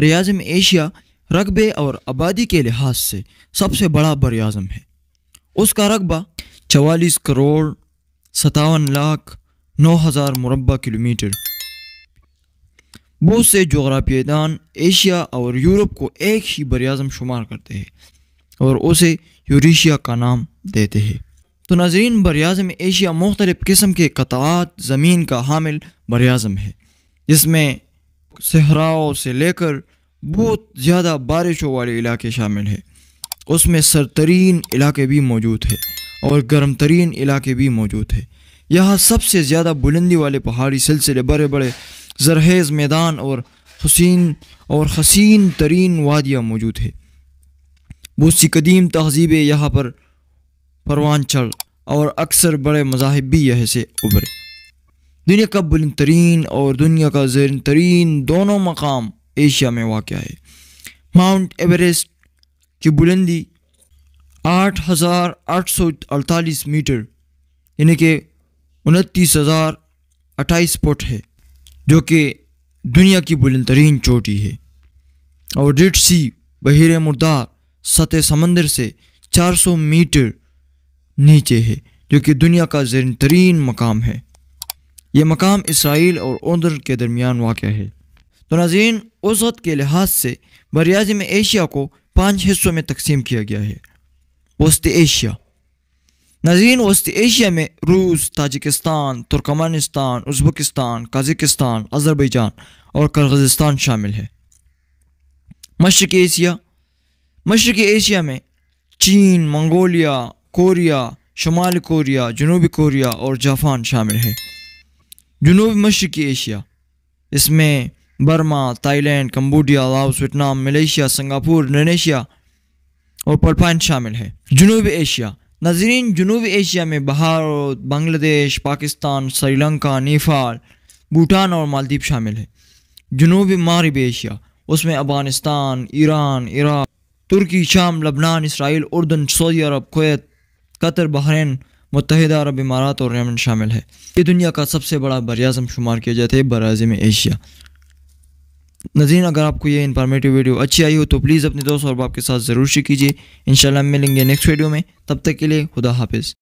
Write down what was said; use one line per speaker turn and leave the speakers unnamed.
براعظم ایشیا رقبے اور آبادی کے لحاظ سے سب سے بڑا براعظم ہے۔ اس کا رقبہ 44,57,09,000 مربع کلومیٹر۔ بہت سے جغرافیہ دان ایشیا اور یورپ کو ایک ہی براعظم شمار کرتے ہیں اور اسے یوریشیا کا نام دیتے ہیں۔ تو ناظرین، براعظم ایشیا مختلف قسم کے قطعات زمین کا حامل براعظم ہے، جس میں صحراؤں سے لے کر بہت زیادہ بارشوں والے علاقے شامل ہیں۔ اس میں سرترین علاقے بھی موجود ہیں اور گرم ترین علاقے بھی موجود ہیں۔ یہاں سب سے زیادہ بلندی والے پہاڑی سلسلے، بڑے بڑے زرخیز میدان اور حسین ترین وادیاں موجود ہیں۔ بہت سی قدیم تہذیبیں یہاں پر پروان چڑھ اور اکثر بڑے مذاہب بھی یہاں سے ابھرے۔ دنیا کا بلند ترین اور دنیا کا زیر ترین دونوں مقام ایشیا میں واقع ہے۔ ماؤنٹ ایوریسٹ کی بلندی 8,848 میٹر یعنی کہ 29,028 فٹ ہے، جو کہ دنیا کی بلند ترین چوٹی ہے۔ اور ڈیڈ سی بحیرہ مردار سطح سمندر سے 400 میٹر نیچے ہے، جو کہ دنیا کا زیر ترین مقام ہے۔ یہ مقام اسرائیل اور اردن کے درمیان واقع ہے۔ تو ناظرین، وسعت کے لحاظ سے براعظم ایشیا کو 5 حصوں میں تقسیم کیا گیا ہے۔ وسط ایشیا ناظرین، وسط ایشیا میں روس، Tajikistan, Turkmenistan, Uzbekistan, Kazakhstan, Azerbaijan اور کرغزستان شامل ہے۔ مشرقی ایشیا میں چین، منگولیا، کوریا، شمالی کوریا، جنوبی کوریا اور جاپان شامل ہے۔ جنوب مشرقی ایشیا، اس میں Burma, Thailand, Cambodia, Laos, Vietnam, Malaysia, Singapore, Indonesia اور فلپائن شامل ہے۔ جنوبی ایشیا ناظرین، جنوبی ایشیا میں بھارت، بنگلہ دیش، پاکستان، سری لنکا، نیپال، بھوٹان اور مالدیپ شامل ہے۔ جنوبی مغربی ایشیا، اس میں افغانستان، ایران، عراق، ترکی، شام، لبنان، اسرائیل، اردن، سعودی عرب، کویت، قطر، بحرین، متحدہ عرب امارات اور یمن شامل ہے۔ یہ دنیا کا سب سے بڑا براعظم شمار کیا جاتا ہے براعظم ایشیا۔ ناظرین، اگر آپ کو یہ انفارمیٹیو ویڈیو اچھی آئی ہو تو پلیز اپنے دوست اور احباب کے ساتھ ضرور شیئر کیجیے۔ انشاءاللہ ہم ملیں گے نیکسٹ ویڈیو میں، تب تک کے لیے خدا حافظ۔